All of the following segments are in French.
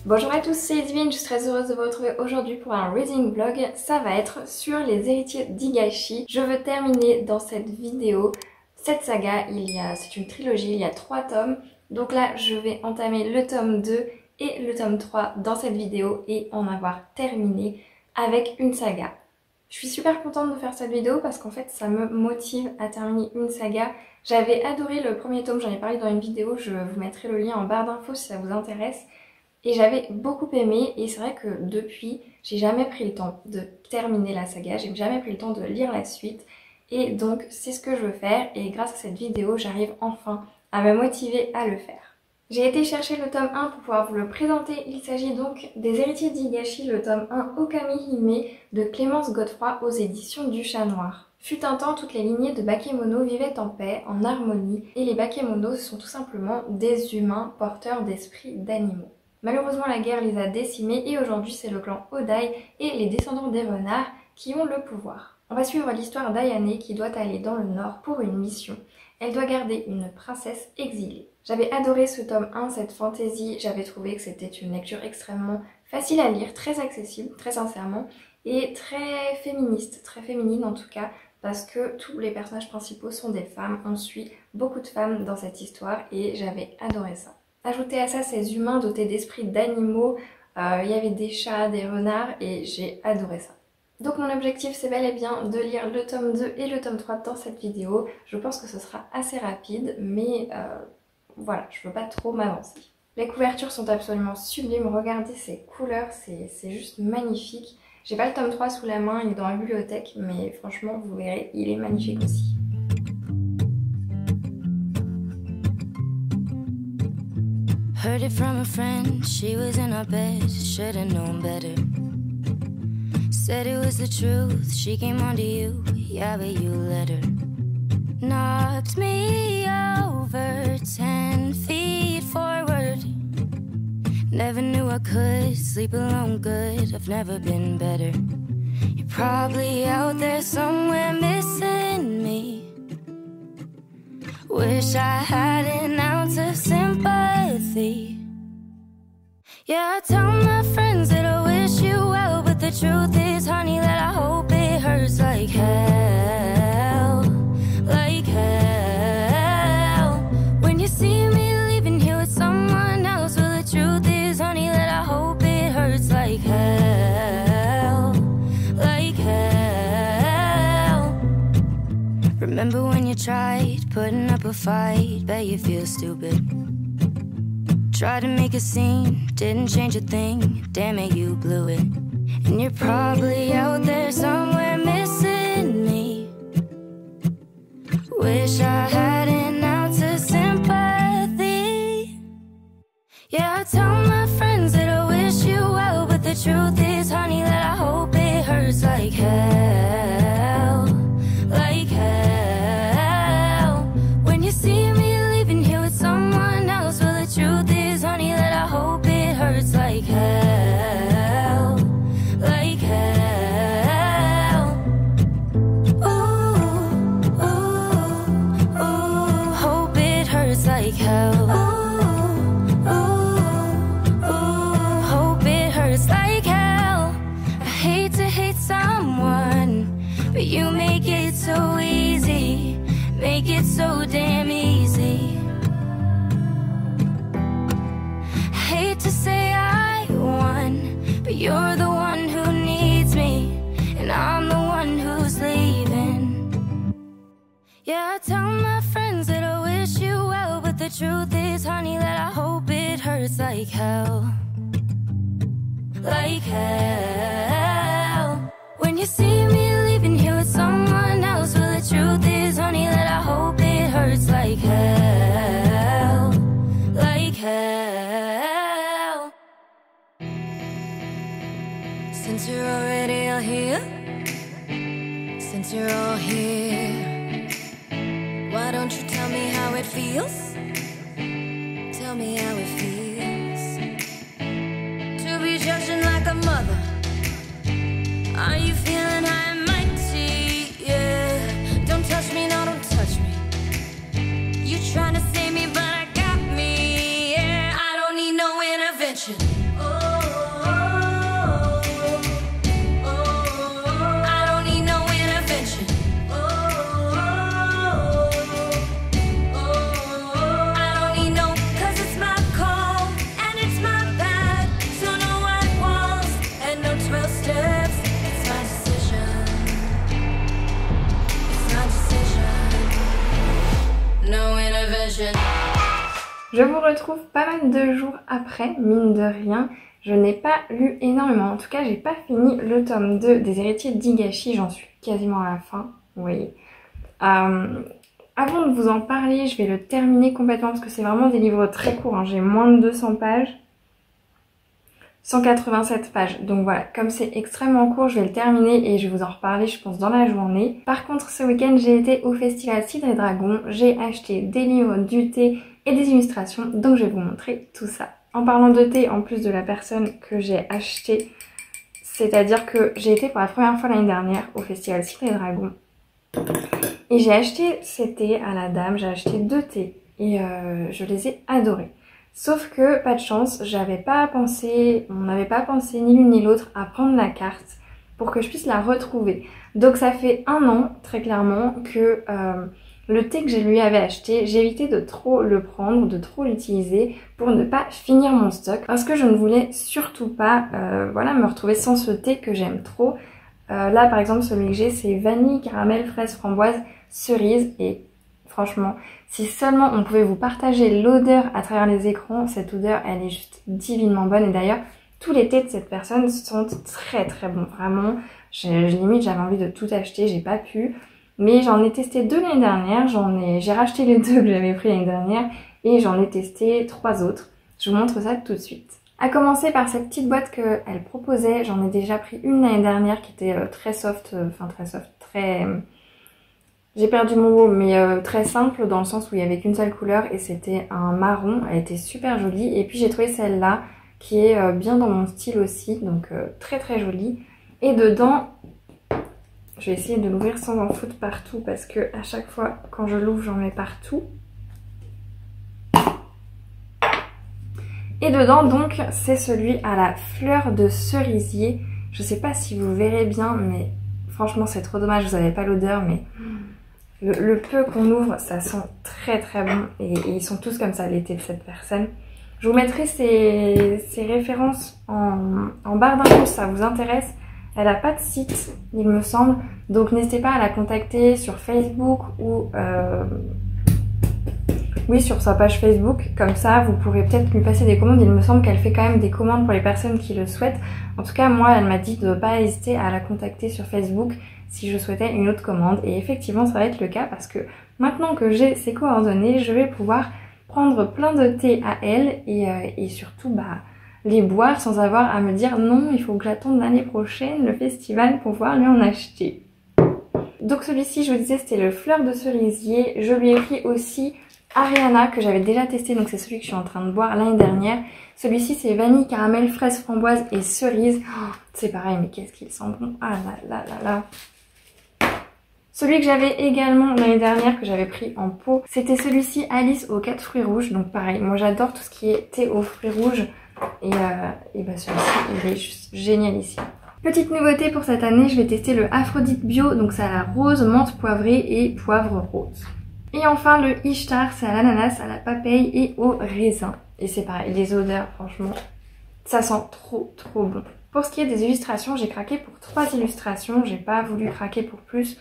Bonjour à tous, c'est Edwin, je suis très heureuse de vous retrouver aujourd'hui pour un reading vlog. Ça va être sur les héritiers d'Higashi. Je veux terminer dans cette vidéo cette saga, c'est une trilogie, il y a 3 tomes. Donc là, je vais entamer le tome 2 et le tome 3 dans cette vidéo et en avoir terminé avec une saga. Je suis super contente de faire cette vidéo parce qu'en fait ça me motive à terminer une saga. J'avais adoré le premier tome, j'en ai parlé dans une vidéo, je vous mettrai le lien en barre d'infos si ça vous intéresse. Et j'avais beaucoup aimé et c'est vrai que depuis, j'ai jamais pris le temps de terminer la saga, j'ai jamais pris le temps de lire la suite. Et donc c'est ce que je veux faire et grâce à cette vidéo, j'arrive enfin à me motiver à le faire. J'ai été chercher le tome 1 pour pouvoir vous le présenter. Il s'agit donc des héritiers d'Higashi, le tome 1 Okami Hime de Clémence Godefroy aux éditions du Chat Noir. Fut un temps, toutes les lignées de bakemono vivaient en paix, en harmonie, et les bakemonos sont tout simplement des humains porteurs d'esprits d'animaux. Malheureusement, la guerre les a décimés et aujourd'hui, c'est le clan Odai et les descendants des renards qui ont le pouvoir. On va suivre l'histoire d'Ayane qui doit aller dans le nord pour une mission. Elle doit garder une princesse exilée. J'avais adoré ce tome 1, cette fantaisie. J'avais trouvé que c'était une lecture extrêmement facile à lire, très accessible, très sincèrement, et très féministe, très féminine en tout cas, parce que tous les personnages principaux sont des femmes. On suit beaucoup de femmes dans cette histoire et j'avais adoré ça. Ajouter à ça ces humains dotés d'esprits d'animaux, il y avait des chats, des renards et j'ai adoré ça. Donc mon objectif c'est bel et bien de lire le tome 2 et le tome 3 dans cette vidéo. Je pense que ce sera assez rapide mais voilà, je veux pas trop m'avancer. Les couvertures sont absolument sublimes, regardez ces couleurs, c'est juste magnifique. J'ai pas le tome 3 sous la main, il est dans la bibliothèque mais franchement vous verrez, il est magnifique aussi. Heard it from a friend, she was in our bed, should've known better. Said it was the truth, she came onto you, yeah but you let her. Knocked me over 10 feet forward. Never knew I could sleep alone good, I've never been better. You're probably out there somewhere missing me. Wish I had an ounce of sympathy. Yeah, I tell my friends that I wish you well, but the truth is, honey, that I hope it hurts like hell. Like hell. When you see me leaving here with someone else, well, the truth is, honey, that I hope it hurts like hell. Like hell. Remember when you tried putting up a fight, bet you feel stupid. Tried to make a scene, didn't change a thing, damn it, you blew it. And you're probably out there somewhere missing me. Wish I had an ounce of sympathy. Yeah, I tell my friends that I wish you well, but the truth is, honey, that I hope it hurts like hell. Like hell. When you see me leaving here with someone else, well, the truth is, honey, that I hope it hurts like hell. Like hell. Ooh, ooh, ooh. Hope it hurts like hell. Ooh, ooh, ooh. Hope it hurts like hell. I hate to hate someone, but you make it so easy. Make it so damn easy. Hate to say I won, but you're the one who needs me, and I'm the one who's leaving. Yeah, I tell my friends that I wish you well, but the truth is, honey, that I hope it hurts like hell. Like hell. When you see me leaving here with someone else, well, the truth is, honey, that I hope it hurts like hell. Like hell. Since you're already all here, since you're all here, why don't you tell me how it feels? Tell me how it feels to be judging like a mother. Are you feeling high and mighty? Yeah. Don't touch me, no, don't touch me. You trying to save me, but I got me. Yeah, I don't need no intervention. Oh. Je vous retrouve pas mal de jours après, mine de rien. Je n'ai pas lu énormément, en tout cas j'ai pas fini le tome 2 des Héritiers d'Higashi, j'en suis quasiment à la fin, vous voyez. Avant de vous en parler, je vais le terminer complètement parce que c'est vraiment des livres très courts, hein. J'ai moins de 200 pages. 187 pages, donc voilà, comme c'est extrêmement court, je vais le terminer et je vais vous en reparler je pense dans la journée. Par contre ce week-end j'ai été au festival Cidre et Dragon, j'ai acheté des livres, du thé et des illustrations, donc je vais vous montrer tout ça. En parlant de thé, en plus de la personne que j'ai acheté, c'est-à-dire que j'ai été pour la première fois l'année dernière au festival Cidre et Dragon et j'ai acheté ces thés à la dame, j'ai acheté 2 thés et je les ai adorés. Sauf que, pas de chance, on n'avait pas pensé ni l'une ni l'autre à prendre la carte pour que je puisse la retrouver. Donc ça fait 1 an, très clairement, que le thé que je lui avais acheté, j'ai évité de trop le prendre, de trop l'utiliser pour ne pas finir mon stock. Parce que je ne voulais surtout pas voilà, me retrouver sans ce thé que j'aime trop. Là par exemple, celui que j'ai, c'est vanille, caramel, fraise, framboise, cerise et... Franchement, si seulement on pouvait vous partager l'odeur à travers les écrans, cette odeur, elle est juste divinement bonne. Et d'ailleurs, tous les thés de cette personne sont très très bons. Vraiment, limite j'avais envie de tout acheter, j'ai pas pu. Mais j'en ai testé 2 l'année dernière, j'ai racheté les 2 que j'avais pris l'année dernière et j'en ai testé 3 autres. Je vous montre ça tout de suite. À commencer par cette petite boîte qu'elle proposait, j'en ai déjà pris une l'année dernière qui était très soft, très... J'ai perdu mon mot, mais très simple dans le sens où il n'y avait qu'une seule couleur et c'était un marron. Elle était super jolie. Et puis j'ai trouvé celle-là qui est bien dans mon style aussi, donc très très jolie. Et dedans, je vais essayer de l'ouvrir sans en foutre partout parce que à chaque fois quand je l'ouvre, j'en mets partout. Et dedans donc, c'est celui à la fleur de cerisier. Je sais pas si vous verrez bien, mais franchement c'est trop dommage, vous n'avez pas l'odeur, mais... Le peu qu'on ouvre, ça sent très très bon et ils sont tous comme ça, les thés de cette personne. Je vous mettrai ses références en barre d'infos si ça vous intéresse. Elle n'a pas de site, il me semble, donc n'hésitez pas à la contacter sur Facebook ou oui, sur sa page Facebook. Comme ça, vous pourrez peut-être lui passer des commandes. Il me semble qu'elle fait quand même des commandes pour les personnes qui le souhaitent. En tout cas, moi, elle m'a dit de ne pas hésiter à la contacter sur Facebook si je souhaitais une autre commande. Et effectivement, ça va être le cas parce que maintenant que j'ai ses coordonnées, je vais pouvoir prendre plein de thé à elle et surtout les boire sans avoir à me dire non, il faut que j'attende l'année prochaine le festival pour pouvoir lui en acheter. Donc celui-ci, je vous disais, c'était le fleur de cerisier. Je lui ai pris aussi Ariana que j'avais déjà testé, donc c'est celui que je suis en train de boire l'année dernière. Celui-ci c'est vanille, caramel, fraise, framboise et cerise. Oh, c'est pareil, mais qu'est-ce qu'il sent bon. Ah là là là là. Celui que j'avais également l'année dernière, que j'avais pris en pot, c'était celui-ci Alice aux 4 fruits rouges. Donc pareil, moi j'adore tout ce qui est thé aux fruits rouges. Et celui-ci, il est juste génial ici. Petite nouveauté pour cette année, je vais tester le Aphrodite Bio. Donc c'est à la rose, menthe poivrée et poivre rose. Et enfin le Ishtar, c'est à l'ananas, à la papaye et au raisin. Et c'est pareil, les odeurs, franchement, ça sent trop trop bon. Pour ce qui est des illustrations, j'ai craqué pour 3 illustrations, j'ai pas voulu craquer pour plus.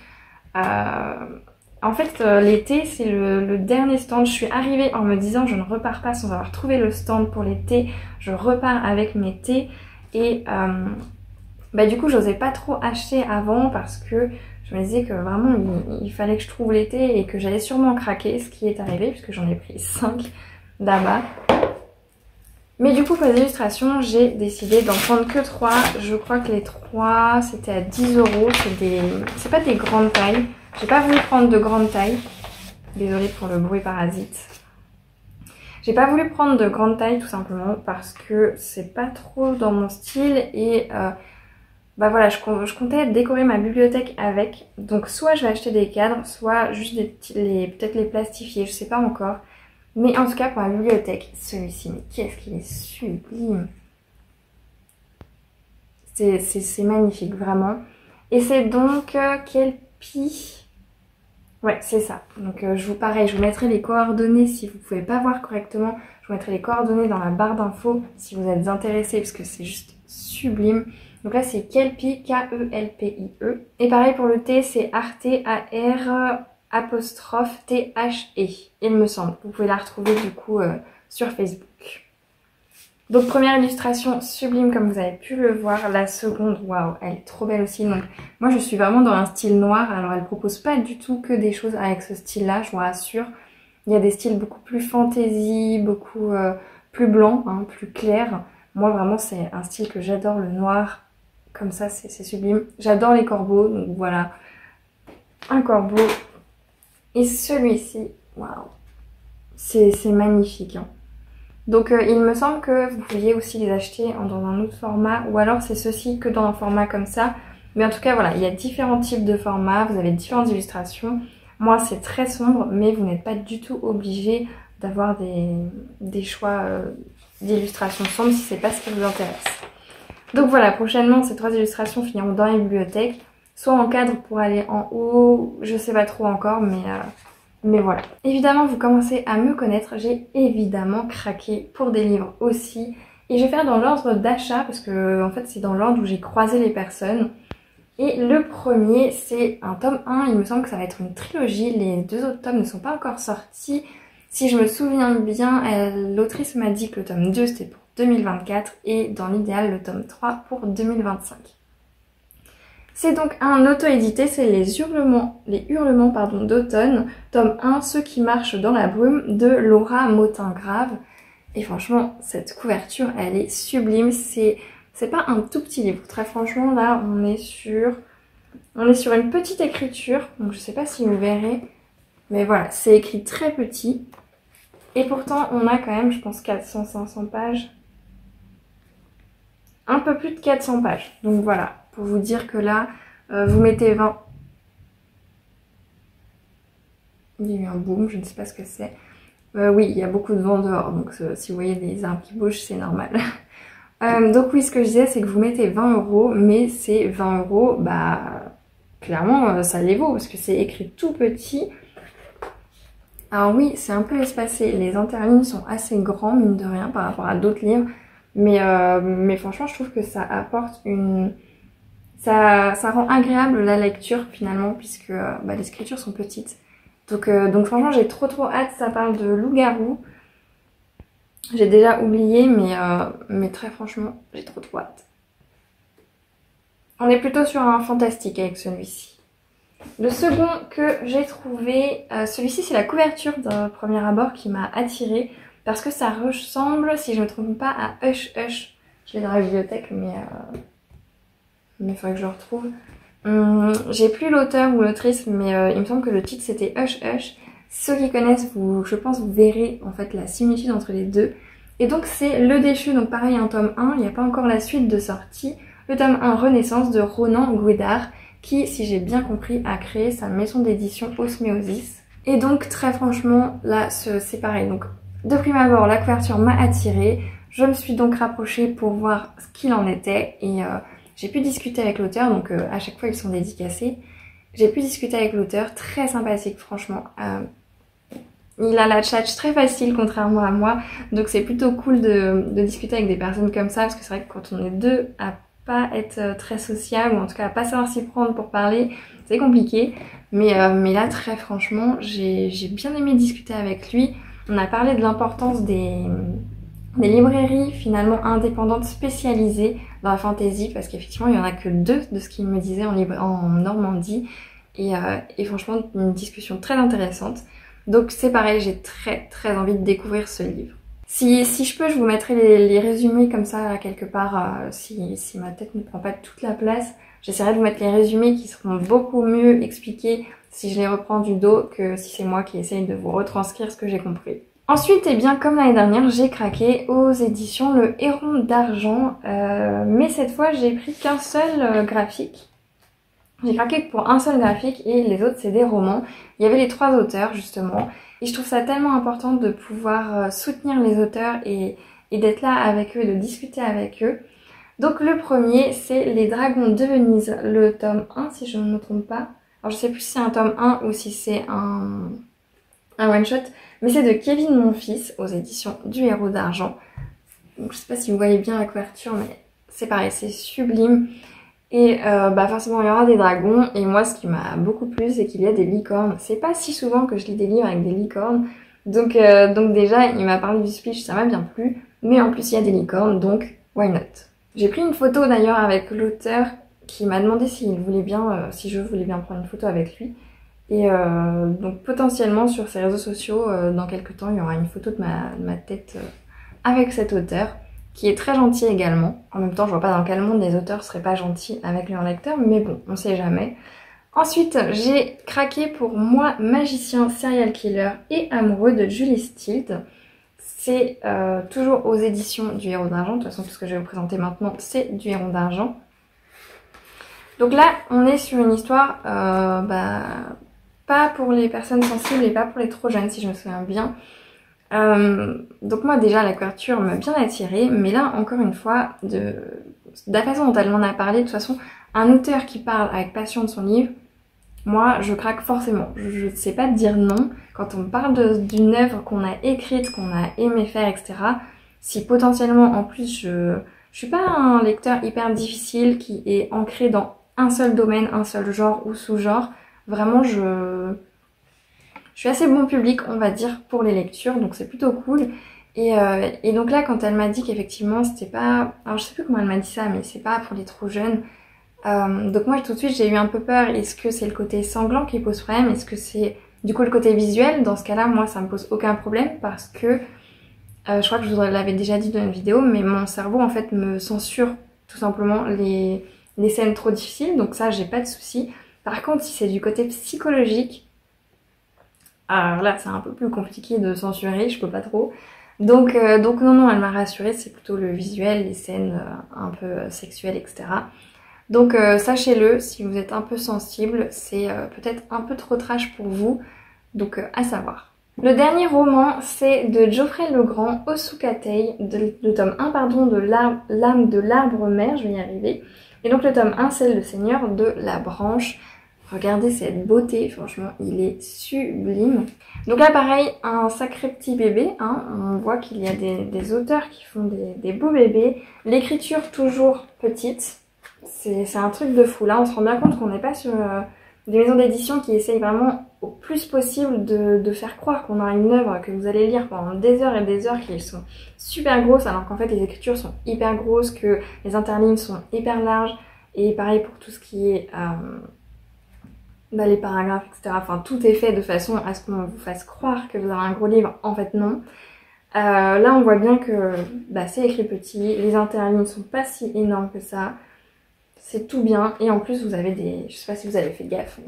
En fait, l'été, c'est le dernier stand. Je suis arrivée en me disant je ne repars pas sans avoir trouvé le stand pour les thés. Je repars avec mes thés. Et du coup, j'osais pas trop acheter avant parce que je me disais que vraiment, il fallait que je trouve les thés et que j'allais sûrement craquer, ce qui est arrivé puisque j'en ai pris 5 là-bas. Mais du coup, pour les illustrations, j'ai décidé d'en prendre que 3. Je crois que les 3, c'était à 10 €. C'est pas des grandes tailles. J'ai pas voulu prendre de grandes tailles. Désolée pour le bruit parasite. J'ai pas voulu prendre de grandes tailles tout simplement parce que c'est pas trop dans mon style. Et voilà, je comptais décorer ma bibliothèque avec. Donc soit je vais acheter des cadres, soit juste peut-être les plastifier, je sais pas encore. Mais en tout cas pour la bibliothèque, celui-ci, mais qu'est-ce qu'il est sublime. C'est magnifique, vraiment. Et c'est donc Kelpie. Ouais, c'est ça. Donc pareil, je vous mettrai les coordonnées si vous ne pouvez pas voir correctement. Je vous mettrai les coordonnées dans la barre d'infos si vous êtes intéressés parce que c'est juste sublime. Donc là c'est Kelpie, K-E-L-P-I-E. Et pareil pour le thé, c'est Arte, A-R... apostrophe T-H-E, il me semble. Vous pouvez la retrouver du coup sur Facebook. Donc première illustration sublime comme vous avez pu le voir. La seconde, waouh, elle est trop belle aussi. Donc moi je suis vraiment dans un style noir. Alors elle propose pas du tout que des choses avec ce style là, je vous rassure. Il y a des styles beaucoup plus fantasy, beaucoup plus blancs, hein, plus clairs. Moi vraiment c'est un style que j'adore, le noir. Comme ça c'est sublime. J'adore les corbeaux, donc voilà. Un corbeau. Et celui-ci, waouh, c'est magnifique, hein. Donc il me semble que vous pouviez aussi les acheter dans un autre format, ou alors c'est ceci que dans un format comme ça. Mais en tout cas voilà, il y a différents types de formats, vous avez différentes illustrations. Moi c'est très sombre, mais vous n'êtes pas du tout obligé d'avoir des choix d'illustrations sombres si c'est pas ce qui vous intéresse. Donc voilà, prochainement ces 3 illustrations finiront dans les bibliothèques, soit en cadre pour aller en haut, je sais pas trop encore, mais voilà. Évidemment, vous commencez à me connaître, j'ai évidemment craqué pour des livres aussi. Et je vais faire dans l'ordre d'achat parce que en fait c'est dans l'ordre où j'ai croisé les personnes. Et le premier c'est un tome 1, il me semble que ça va être une trilogie, les 2 autres tomes ne sont pas encore sortis. Si je me souviens bien, l'autrice m'a dit que le tome 2 c'était pour 2024 et dans l'idéal le tome 3 pour 2025. C'est donc un auto-édité, c'est les hurlements d'automne, tome 1, Ceux qui marchent dans la brume, de Laura Motin-Grave. Et franchement, cette couverture, elle est sublime, c'est pas un tout petit livre. Très franchement, là, on est sur une petite écriture, donc je sais pas si vous verrez, mais voilà, c'est écrit très petit. Et pourtant, on a quand même, je pense, 400-500 pages. Un peu plus de 400 pages, donc voilà. Pour vous dire que là, vous mettez 20... Il y a eu un boom, je ne sais pas ce que c'est. Oui, il y a beaucoup de vent dehors, donc si vous voyez des arbres qui bougent, c'est normal. Donc oui, ce que je disais, c'est que vous mettez 20 €, mais ces 20 €, bah, clairement, ça les vaut, parce que c'est écrit tout petit. Alors oui, c'est un peu espacé, les interlignes sont assez grands, mine de rien, par rapport à d'autres livres. Mais franchement, je trouve que ça apporte une... Ça rend agréable la lecture finalement, puisque les écritures sont petites. Donc franchement, j'ai trop hâte. Ça parle de loup-garou. J'ai déjà oublié, mais très franchement, j'ai trop hâte. On est plutôt sur un fantastique avec celui-ci. Le second que j'ai trouvé, celui-ci c'est la couverture d'un premier abord qui m'a attirée. Parce que ça ressemble, si je ne me trompe pas, à Hush Hush. Je l'ai dans la bibliothèque, mais il faudrait que je le retrouve. J'ai plus l'auteur ou l'autrice, mais il me semble que le titre c'était Hush Hush. Ceux qui connaissent, je pense vous verrez en fait la similitude entre les deux. Et donc c'est Le Déchu, donc pareil un tome 1, il n'y a pas encore la suite de sortie. Le tome 1 Renaissance de Ronan Guédard, qui, si j'ai bien compris, a créé sa maison d'édition Osméosis. Et donc très franchement, là c'est pareil. Donc de prime abord, la couverture m'a attirée. Je me suis donc rapprochée pour voir ce qu'il en était et j'ai pu discuter avec l'auteur, donc à chaque fois ils sont dédicacés. J'ai pu discuter avec l'auteur, très sympathique franchement. Il a la tchatche très facile contrairement à moi, donc c'est plutôt cool de discuter avec des personnes comme ça, parce que c'est vrai que quand on est deux à pas être très sociable, ou en tout cas à pas savoir s'y prendre pour parler, c'est compliqué. Mais là très franchement, j'ai bien aimé discuter avec lui. On a parlé de l'importance des librairies finalement indépendantes spécialisées dans la fantasy, parce qu'effectivement il n'y en a que 2 de ce qu'il me disait en Normandie, et franchement une discussion très intéressante. Donc c'est pareil, j'ai très envie de découvrir ce livre. Si je peux, je vous mettrai les résumés comme ça quelque part, si ma tête ne prend pas toute la place. J'essaierai de vous mettre les résumés qui seront beaucoup mieux expliqués si je les reprends du dos que si c'est moi qui essaye de vous retranscrire ce que j'ai compris. Ensuite, et bien comme l'année dernière, j'ai craqué aux éditions Le Héron d'Argent, mais cette fois j'ai pris qu'un seul graphique. J'ai craqué pour un seul graphique et les autres c'est des romans. Il y avait les 3 auteurs justement, et je trouve ça tellement important de pouvoir soutenir les auteurs et d'être là avec eux, de discuter avec eux. Donc le premier c'est Les Dragons de Venise, le tome 1 si je ne me trompe pas. Alors je sais plus si c'est un tome 1 ou si c'est un one shot, mais c'est de Kevin Monfils aux éditions du Héron d'Argent. Donc je sais pas si vous voyez bien la couverture, mais c'est pareil, c'est sublime. Et bah forcément il y aura des dragons, et moi ce qui m'a beaucoup plu c'est qu'il y a des licornes. C'est pas si souvent que je lis des livres avec des licornes, donc déjà il m'a parlé du speech, ça m'a bien plu, mais en plus il y a des licornes, donc why not. J'ai pris une photo d'ailleurs avec l'auteur qui m'a demandé s'il voulait bien, si je voulais bien prendre une photo avec lui. Et donc potentiellement sur ses réseaux sociaux, dans quelques temps, il y aura une photo de ma tête avec cet auteur, qui est très gentil également. En même temps, je vois pas dans quel monde les auteurs seraient pas gentils avec leurs lecteurs, mais bon, on sait jamais. Ensuite, j'ai craqué pour Moi, magicien, serial killer et amoureux de Julie Stilt. C'est toujours aux éditions du Héros d'Argent. De toute façon, tout ce que je vais vous présenter maintenant, c'est du Héros d'Argent. Donc là, on est sur une histoire pas pour les personnes sensibles et pas pour les trop jeunes, si je me souviens bien. Donc moi déjà la couverture m'a bien attirée, mais là encore une fois, de la façon dont elle m'en a parlé, de toute façon, un auteur qui parle avec passion de son livre, moi je craque forcément. Je ne sais pas dire non quand on me parle d'une œuvre qu'on a écrite, qu'on a aimé faire, etc. Si potentiellement en plus je suis pas un lecteur hyper difficile qui est ancré dans un seul domaine, un seul genre ou sous-genre, vraiment je suis assez bon public, on va dire, pour les lectures, donc c'est plutôt cool. Et donc là, quand elle m'a dit qu'effectivement, c'était pas... Alors je sais plus comment elle m'a dit ça, mais c'est pas pour les trop jeunes. Donc moi, tout de suite, j'ai eu un peu peur. Est-ce que c'est le côté sanglant qui pose problème? Est-ce que c'est du coup le côté visuel? Dans ce cas-là, moi, ça me pose aucun problème parce que... je crois que je vous l'avais déjà dit dans une vidéo, mais mon cerveau, en fait, me censure tout simplement les scènes trop difficiles. Donc ça, j'ai pas de souci. Par contre, si c'est du côté psychologique... Alors là, c'est un peu plus compliqué de censurer, je peux pas trop. Donc non, elle m'a rassurée, c'est plutôt le visuel, les scènes un peu sexuelles, etc. Donc sachez-le, si vous êtes un peu sensible, c'est peut-être un peu trop trash pour vous, donc à savoir. Le dernier roman, c'est de Geoffrey Legrand, Osukatei, le tome 1, pardon, de l'âme de l'arbre mère, je vais y arriver. Et donc le tome 1, c'est Le Seigneur de la Branche. Regardez cette beauté, franchement, il est sublime. Donc là, pareil, un sacré petit bébé, hein. On voit qu'il y a des auteurs qui font des beaux bébés. L'écriture toujours petite, c'est un truc de fou. Là, on se rend bien compte qu'on n'est pas sur des maisons d'édition qui essayent vraiment au plus possible de faire croire qu'on a une œuvre que vous allez lire pendant des heures et des heures, qui sont super grosses, alors qu'en fait les écritures sont hyper grosses, que les interlignes sont hyper larges. Et pareil pour tout ce qui est... les paragraphes, etc. Enfin, tout est fait de façon à ce qu'on vous fasse croire que vous avez un gros livre. En fait, non. Là, on voit bien que c'est écrit petit. Les interlignes sont pas si énormes que ça. C'est tout bien. Et en plus, vous avez des... Je sais pas si vous avez fait gaffe.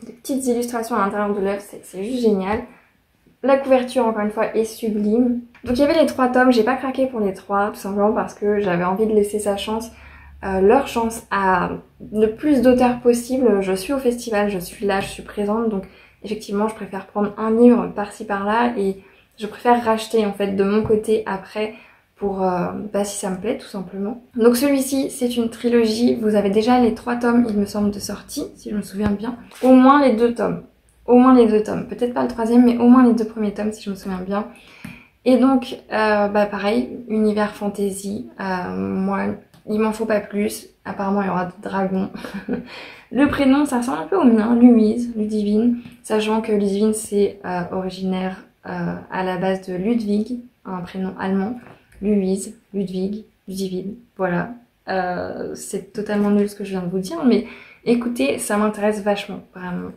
Des petites illustrations à l'intérieur de l'œuvre. C'est juste génial. La couverture, encore une fois, est sublime. Donc, il y avait les 3 tomes. J'ai pas craqué pour les 3, tout simplement parce que j'avais envie de laisser sa chance. Leur chance à le plus d'auteurs possible. Je suis au festival, je suis là, je suis présente, donc effectivement je préfère prendre un livre par-ci par-là et je préfère racheter en fait de mon côté après pour si ça me plaît tout simplement. Donc celui-ci c'est une trilogie, vous avez déjà les 3 tomes il me semble de sortie, si je me souviens bien, au moins les 2 tomes, peut-être pas le 3e mais au moins les 2 premiers tomes si je me souviens bien. Et donc pareil, univers fantasy, moi il m'en faut pas plus, apparemment il y aura des dragons. Le prénom ça ressemble un peu au mien, Ludivine, sachant que Ludivine c'est originaire à la base de Ludwig, un prénom allemand. Louise, Ludwig, Ludivine, voilà. C'est totalement nul ce que je viens de vous dire, mais écoutez, ça m'intéresse vachement, vraiment.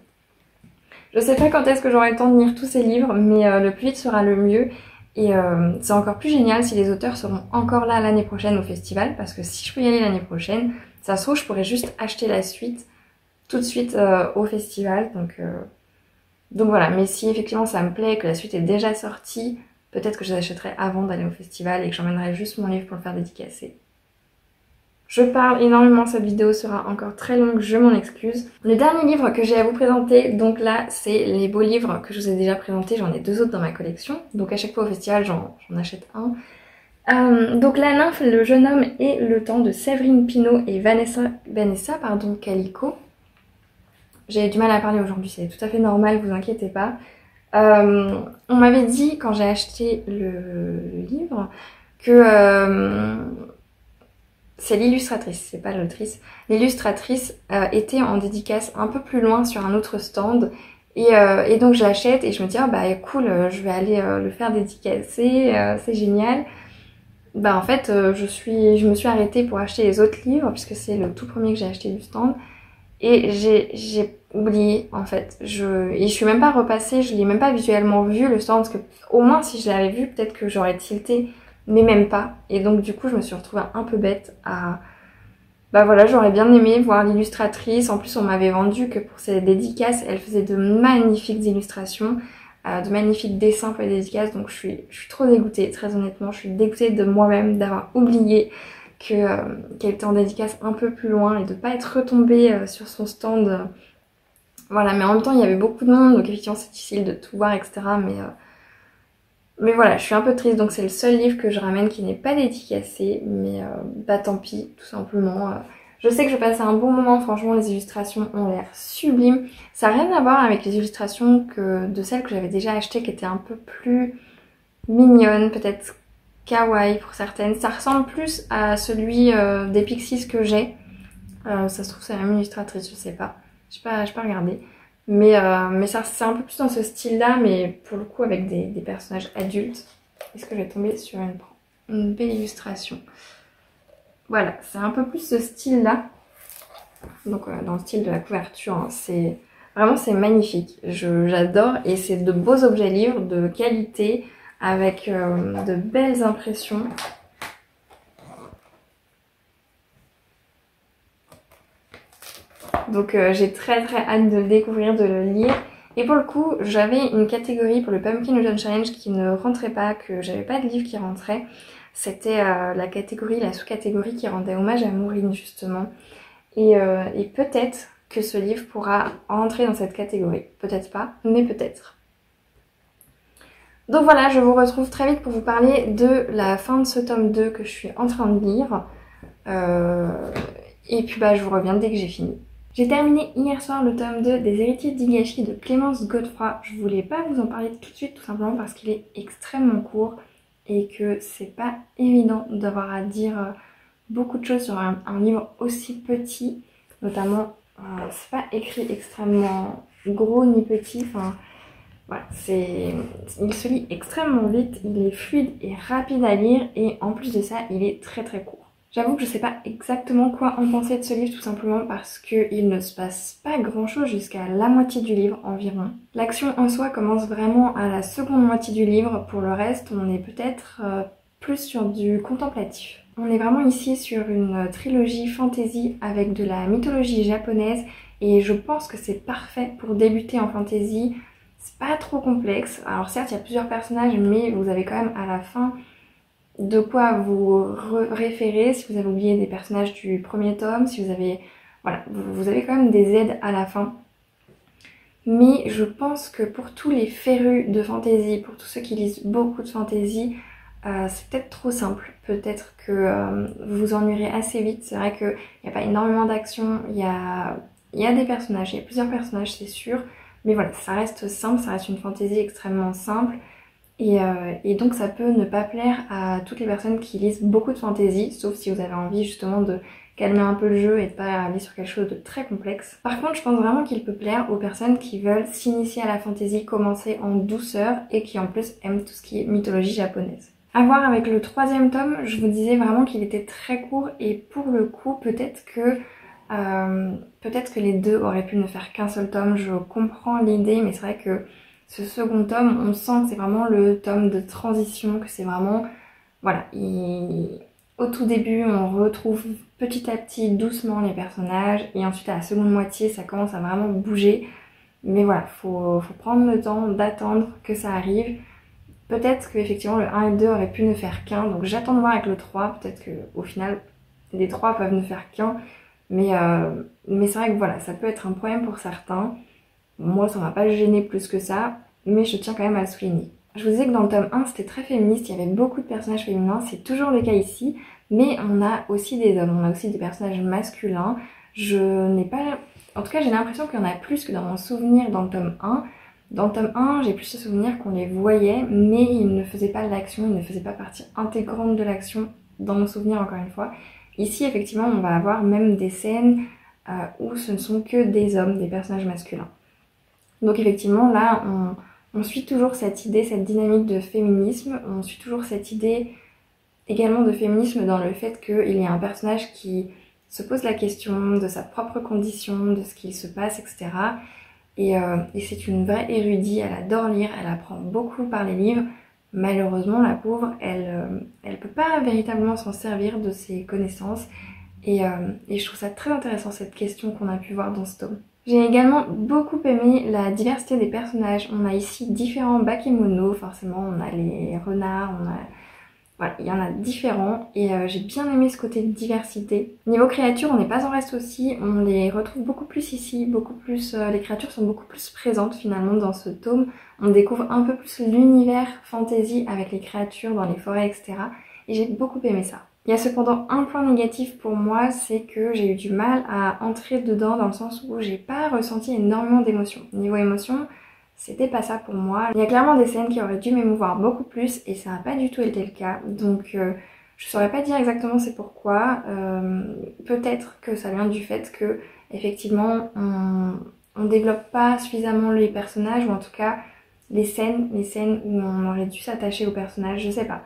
Je sais pas quand est-ce que j'aurai le temps de lire tous ces livres, mais le plus vite sera le mieux. Et c'est encore plus génial si les auteurs seront encore là l'année prochaine au festival, parce que si je peux y aller l'année prochaine, ça se trouve je pourrais juste acheter la suite tout de suite au festival. Donc voilà, mais si effectivement ça me plaît, que la suite est déjà sortie, peut-être que je les achèterai avant d'aller au festival et que j'emmènerai juste mon livre pour le faire dédicacer. Je parle énormément, cette vidéo sera encore très longue, je m'en excuse. Le dernier livre que j'ai à vous présenter, donc là, c'est les beaux livres que je vous ai déjà présentés. J'en ai 2 autres dans ma collection, donc à chaque fois au festival, j'en achète un. Donc La Nymphe, le jeune homme et le temps de Séverine Pinault et Vanessa Calico. J'ai du mal à parler aujourd'hui, c'est tout à fait normal, vous inquiétez pas. On m'avait dit, quand j'ai acheté le livre, que... c'est l'illustratrice, c'est pas l'autrice. L'illustratrice était en dédicace un peu plus loin sur un autre stand. Et donc j'achète et je me dis ah bah cool, je vais aller le faire dédicacer, c'est génial. Bah en fait je me suis arrêtée pour acheter les autres livres puisque c'est le tout premier que j'ai acheté du stand. Et j'ai oublié en fait. Et je suis même pas repassée, je l'ai même pas visuellement vu le stand parce que au moins si je l'avais vu peut-être que j'aurais tilté, mais même pas. Et donc du coup je me suis retrouvée un peu bête à... Bah voilà, j'aurais bien aimé voir l'illustratrice. En plus on m'avait vendu que pour ses dédicaces elle faisait de magnifiques illustrations, de magnifiques dessins pour les dédicaces. Donc je suis trop dégoûtée, très honnêtement. Je suis dégoûtée de moi-même d'avoir oublié qu'elle était en dédicace un peu plus loin et de pas être retombée sur son stand. Voilà, mais en même temps il y avait beaucoup de monde donc effectivement c'est difficile de tout voir, etc. Mais voilà, je suis un peu triste, donc c'est le seul livre que je ramène qui n'est pas dédicacé, mais bah tant pis, tout simplement. Je sais que je passe un bon moment, franchement les illustrations ont l'air sublimes. Ça n'a rien à voir avec les illustrations de celles que j'avais déjà achetées qui étaient un peu plus mignonnes, peut-être kawaii pour certaines. Ça ressemble plus à celui des Pixies que j'ai. Ça se trouve c'est la même illustratrice, je sais pas. Je sais pas regarder. Mais ça c'est un peu plus dans ce style-là, mais pour le coup avec des personnages adultes. Est-ce que je vais tomber sur une belle illustration? Voilà, c'est un peu plus ce style-là. Donc dans le style de la couverture, hein. Vraiment c'est magnifique. J'adore et c'est de beaux objets livres de qualité avec de belles impressions. Donc j'ai très hâte de le découvrir, de le lire. Et pour le coup, j'avais une catégorie pour le Pumpkin Autumn Challenge qui ne rentrait pas, que j'avais pas de livre qui rentrait. C'était la sous-catégorie qui rendait hommage à Maureen justement. Et peut-être que ce livre pourra rentrer dans cette catégorie. Peut-être pas, mais peut-être. Donc voilà, je vous retrouve très vite pour vous parler de la fin de ce tome 2 que je suis en train de lire. Et puis bah je vous reviens dès que j'ai fini. J'ai terminé hier soir le tome 2 des Héritiers d'Higashi de Clémence Godefroy. Je voulais pas vous en parler tout de suite tout simplement parce qu'il est extrêmement court et que c'est pas évident d'avoir à dire beaucoup de choses sur un livre aussi petit. Notamment, c'est pas écrit extrêmement gros ni petit, enfin voilà, il se lit extrêmement vite, il est fluide et rapide à lire et en plus de ça, il est très court. J'avoue que je sais pas exactement quoi en penser de ce livre tout simplement parce qu'il ne se passe pas grand chose jusqu'à la moitié du livre environ. L'action en soi commence vraiment à la seconde moitié du livre, pour le reste on est peut-être plus sur du contemplatif. On est vraiment ici sur une trilogie fantasy avec de la mythologie japonaise et je pense que c'est parfait pour débuter en fantasy. C'est pas trop complexe, alors certes il y a plusieurs personnages mais vous avez quand même à la fin de quoi vous référer si vous avez oublié des personnages du premier tome, si vous avez... Voilà, vous avez quand même des aides à la fin. Mais je pense que pour tous les férus de fantasy, pour tous ceux qui lisent beaucoup de fantasy, c'est peut-être trop simple. Peut-être que vous vous ennuierez assez vite. C'est vrai qu'il n'y a pas énormément d'action, il y a des personnages, il y a plusieurs personnages c'est sûr. Mais voilà, ça reste simple, ça reste une fantasy extrêmement simple. Et donc ça peut ne pas plaire à toutes les personnes qui lisent beaucoup de fantasy, sauf si vous avez envie justement de calmer un peu le jeu et de pas aller sur quelque chose de très complexe. Par contre, je pense vraiment qu'il peut plaire aux personnes qui veulent s'initier à la fantasy, commencer en douceur et qui en plus aiment tout ce qui est mythologie japonaise. À voir avec le troisième tome, je vous disais vraiment qu'il était très court et pour le coup peut-être que les deux auraient pu ne faire qu'un seul tome. Je comprends l'idée mais c'est vrai que ce second tome, on sent que c'est vraiment le tome de transition, que c'est vraiment... Voilà, au tout début, on retrouve petit à petit, doucement les personnages, et ensuite à la seconde moitié, ça commence à vraiment bouger. Mais voilà, faut prendre le temps d'attendre que ça arrive. Peut-être qu'effectivement le 1 et le 2 auraient pu ne faire qu'un, donc j'attends de voir avec le 3, peut-être qu'au final, les 3 peuvent ne faire qu'un. Mais c'est vrai que voilà, ça peut être un problème pour certains. Moi ça m'a pas gêné plus que ça, mais je tiens quand même à le souligner. Je vous disais que dans le tome 1 c'était très féministe, il y avait beaucoup de personnages féminins, c'est toujours le cas ici, mais on a aussi des hommes, on a aussi des personnages masculins. En tout cas j'ai l'impression qu'il y en a plus que dans mon souvenir dans le tome 1. Dans le tome 1 j'ai plus le souvenir qu'on les voyait, mais ils ne faisaient pas de l'action, ils ne faisaient pas partie intégrante de l'action dans mon souvenir encore une fois. Ici effectivement on va avoir même des scènes où ce ne sont que des hommes, des personnages masculins. Donc effectivement là on suit toujours cette idée, cette dynamique de féminisme, on suit toujours cette idée également de féminisme dans le fait qu'il y a un personnage qui se pose la question de sa propre condition, de ce qu'il se passe, etc. Et c'est une vraie érudite, elle adore lire, elle apprend beaucoup par les livres. Malheureusement, la pauvre, elle peut pas véritablement s'en servir de ses connaissances. Et je trouve ça très intéressant, cette question qu'on a pu voir dans ce tome. J'ai également beaucoup aimé la diversité des personnages. On a ici différents bakemonos, forcément, on a les renards, voilà, il y en a différents et j'ai bien aimé ce côté de diversité. Niveau créatures, on n'est pas en reste aussi, on les retrouve beaucoup plus ici, beaucoup plus, les créatures sont beaucoup plus présentes finalement dans ce tome. On découvre un peu plus l'univers fantasy avec les créatures dans les forêts, etc. Et j'ai beaucoup aimé ça. Il y a cependant un point négatif pour moi, c'est que j'ai eu du mal à entrer dedans dans le sens où j'ai pas ressenti énormément d'émotions. Niveau émotion, c'était pas ça pour moi. Il y a clairement des scènes qui auraient dû m'émouvoir beaucoup plus et ça n'a pas du tout été le cas. Donc je saurais pas dire exactement c'est pourquoi. Peut-être que ça vient du fait que effectivement on développe pas suffisamment les personnages ou en tout cas les scènes où on aurait dû s'attacher aux personnages, je sais pas.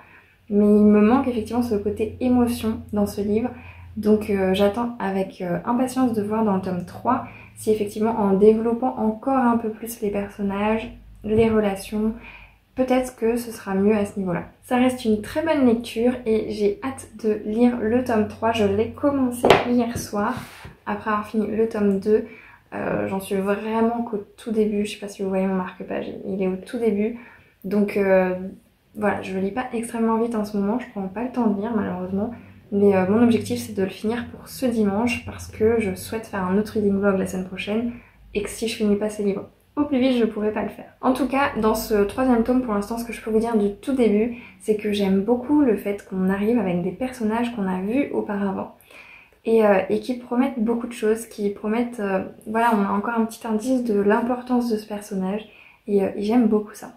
Mais il me manque effectivement ce côté émotion dans ce livre. Donc j'attends avec impatience de voir dans le tome 3 si effectivement en développant encore un peu plus les personnages, les relations, peut-être que ce sera mieux à ce niveau-là. Ça reste une très bonne lecture et j'ai hâte de lire le tome 3. Je l'ai commencé hier soir après avoir fini le tome 2. J'en suis vraiment qu'au tout début, je sais pas si vous voyez mon marque-page, il est au tout début. Donc voilà, je le lis pas extrêmement vite en ce moment, je prends pas le temps de lire malheureusement. Mais mon objectif c'est de le finir pour ce dimanche parce que je souhaite faire un autre reading vlog la semaine prochaine et que si je finis pas ces livres au plus vite je pourrais pas le faire. En tout cas dans ce troisième tome pour l'instant ce que je peux vous dire du tout début c'est que j'aime beaucoup le fait qu'on arrive avec des personnages qu'on a vus auparavant et qui promettent beaucoup de choses, qui promettent, voilà on a encore un petit indice de l'importance de ce personnage et j'aime beaucoup ça.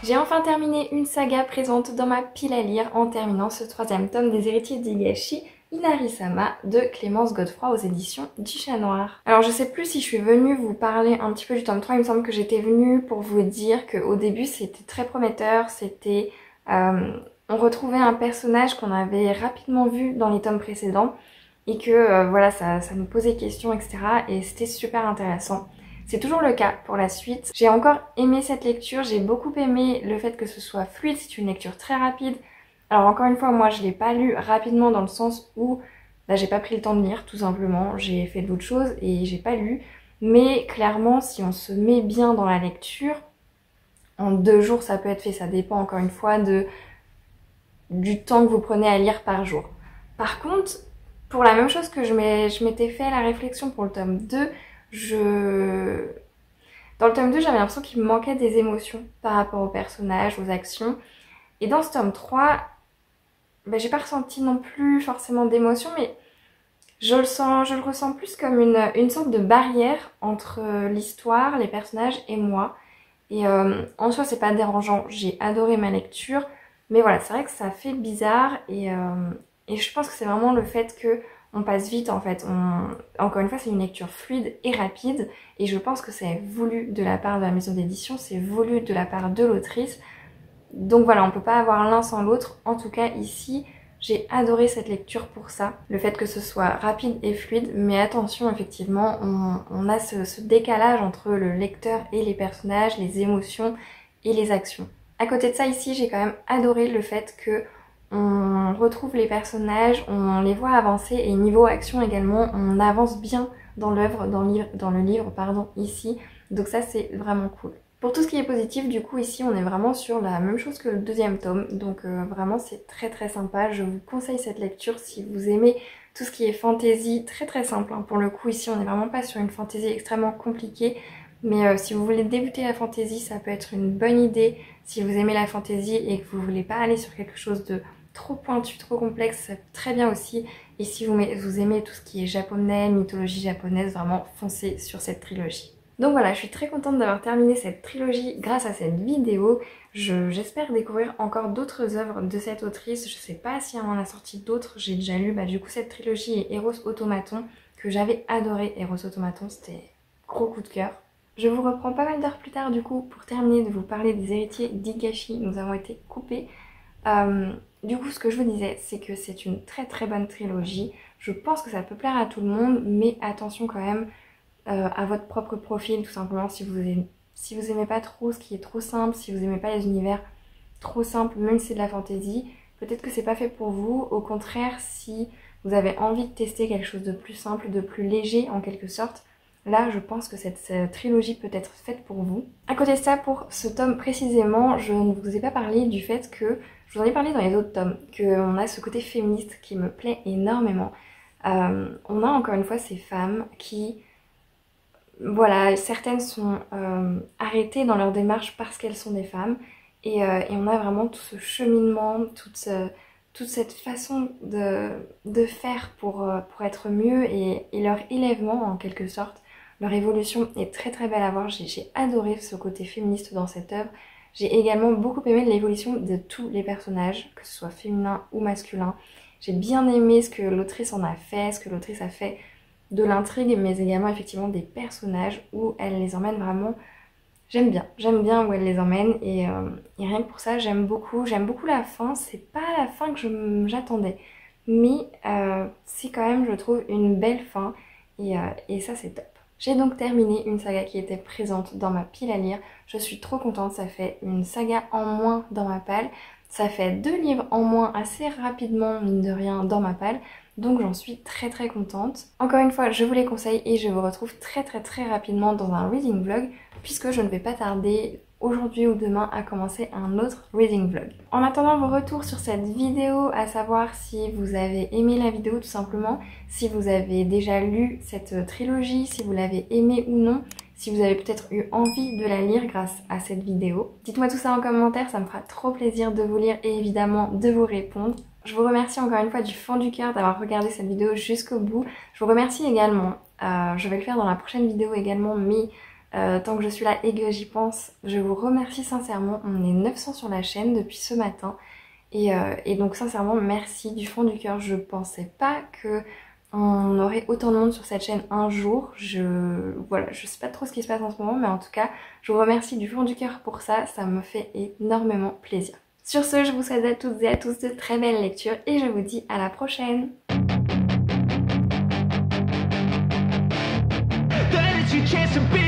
J'ai enfin terminé une saga présente dans ma pile à lire en terminant ce troisième tome des Héritiers d'Higashi, Inari-sama de Clémence Godefroy aux éditions du Chat Noir. Alors je sais plus si je suis venue vous parler un petit peu du tome 3, il me semble que j'étais venue pour vous dire qu'au début c'était très prometteur, c'était... on retrouvait un personnage qu'on avait rapidement vu dans les tomes précédents et que voilà ça nous posait question etc. et c'était super intéressant. C'est toujours le cas pour la suite. J'ai encore aimé cette lecture, j'ai beaucoup aimé le fait que ce soit fluide, c'est une lecture très rapide. Alors encore une fois, moi je l'ai pas lu rapidement dans le sens où j'ai pas pris le temps de lire tout simplement, j'ai fait d'autres choses et j'ai pas lu. Mais clairement, si on se met bien dans la lecture, en 2 jours ça peut être fait, ça dépend encore une fois du temps que vous prenez à lire par jour. Par contre, pour la même chose que je m'étais fait la réflexion pour le tome 2, dans le tome 2, j'avais l'impression qu'il me manquait des émotions par rapport aux personnages, aux actions. Et dans ce tome 3, j'ai pas ressenti non plus forcément d'émotion, mais je le ressens plus comme une sorte de barrière entre l'histoire, les personnages et moi. Et en soi, c'est pas dérangeant, j'ai adoré ma lecture. Mais voilà, c'est vrai que ça fait bizarre et je pense que c'est vraiment le fait que on passe vite en fait. Encore une fois, c'est une lecture fluide et rapide et je pense que c'est voulu de la part de la maison d'édition, c'est voulu de la part de l'autrice. Donc voilà, on peut pas avoir l'un sans l'autre. En tout cas, ici, j'ai adoré cette lecture pour ça. Le fait que ce soit rapide et fluide, mais attention, effectivement, on a ce décalage entre le lecteur et les personnages, les émotions et les actions. À côté de ça, ici, j'ai quand même adoré le fait que on retrouve les personnages, on les voit avancer et niveau action également, on avance bien dans l'œuvre, dans le livre, ici. Donc ça, c'est vraiment cool. Pour tout ce qui est positif, du coup, ici, on est vraiment sur la même chose que le deuxième tome. Donc vraiment, c'est très très sympa. Je vous conseille cette lecture si vous aimez tout ce qui est fantasy, très très simple. Hein. Pour le coup, ici, on n'est vraiment pas sur une fantasy extrêmement compliquée. Mais si vous voulez débuter la fantasy, ça peut être une bonne idée. Si vous aimez la fantasy et que vous voulez pas aller sur quelque chose de trop pointu, trop complexe, c'est très bien aussi. Et si vous aimez tout ce qui est japonais, mythologie japonaise, vraiment foncez sur cette trilogie. Donc voilà, je suis très contente d'avoir terminé cette trilogie grâce à cette vidéo. J'espère découvrir encore d'autres œuvres de cette autrice. Je sais pas si elle en a sorti d'autres. J'ai déjà lu du coup cette trilogie et Eros Automaton, que j'avais adoré. Eros Automaton, c'était gros coup de cœur. Je vous reprends pas mal d'heures plus tard du coup pour terminer de vous parler des héritiers d'Higashi. Nous avons été coupés. Du coup, ce que je vous disais, c'est que c'est une très très bonne trilogie. Je pense que ça peut plaire à tout le monde, mais attention quand même à votre propre profil, tout simplement. Si vous aimez pas trop ce qui est trop simple, si vous aimez pas les univers trop simples, même si c'est de la fantasy, peut-être que c'est pas fait pour vous. Au contraire, si vous avez envie de tester quelque chose de plus simple, de plus léger en quelque sorte, là je pense que cette trilogie peut être faite pour vous. À côté de ça, pour ce tome précisément, je ne vous ai pas parlé du fait que, je vous en ai parlé dans les autres tomes, qu'on a ce côté féministe qui me plaît énormément. On a encore une fois ces femmes qui, voilà, certaines sont arrêtées dans leur démarche parce qu'elles sont des femmes, et on a vraiment tout ce cheminement, toute cette façon de faire pour être mieux, et leur élèvement en quelque sorte. Leur évolution est très très belle à voir. J'ai adoré ce côté féministe dans cette œuvre. J'ai également beaucoup aimé l'évolution de tous les personnages, que ce soit féminin ou masculin. J'ai bien aimé ce que l'autrice en a fait, ce que l'autrice a fait de l'intrigue, mais également effectivement des personnages où elle les emmène vraiment. J'aime bien où elle les emmène, et rien que pour ça j'aime beaucoup la fin. C'est pas la fin que j'attendais, mais c'est quand même, je trouve, une belle fin, et ça c'est top. J'ai donc terminé une saga qui était présente dans ma pile à lire. Je suis trop contente, ça fait une saga en moins dans ma palle. Ça fait 2 livres en moins assez rapidement, mine de rien, dans ma palle. Donc j'en suis très très contente. Encore une fois, je vous les conseille et je vous retrouve très très très rapidement dans un reading vlog, puisque je ne vais pas tarder aujourd'hui ou demain à commencer un autre reading vlog. En attendant vos retours sur cette vidéo, à savoir si vous avez aimé la vidéo tout simplement, si vous avez déjà lu cette trilogie, si vous l'avez aimée ou non, si vous avez peut-être eu envie de la lire grâce à cette vidéo. Dites-moi tout ça en commentaire, ça me fera trop plaisir de vous lire et évidemment de vous répondre. Je vous remercie encore une fois du fond du cœur d'avoir regardé cette vidéo jusqu'au bout. Je vous remercie également, je vais le faire dans la prochaine vidéo également, mais tant que je suis là et que j'y pense, je vous remercie sincèrement. On est 900 sur la chaîne depuis ce matin, et donc sincèrement merci du fond du cœur. Je pensais pas que on aurait autant de monde sur cette chaîne un jour. Voilà, je sais pas trop ce qui se passe en ce moment, mais en tout cas je vous remercie du fond du cœur pour ça, ça me fait énormément plaisir. Sur ce, je vous souhaite à toutes et à tous de très belles lectures et je vous dis à la prochaine. Chance to be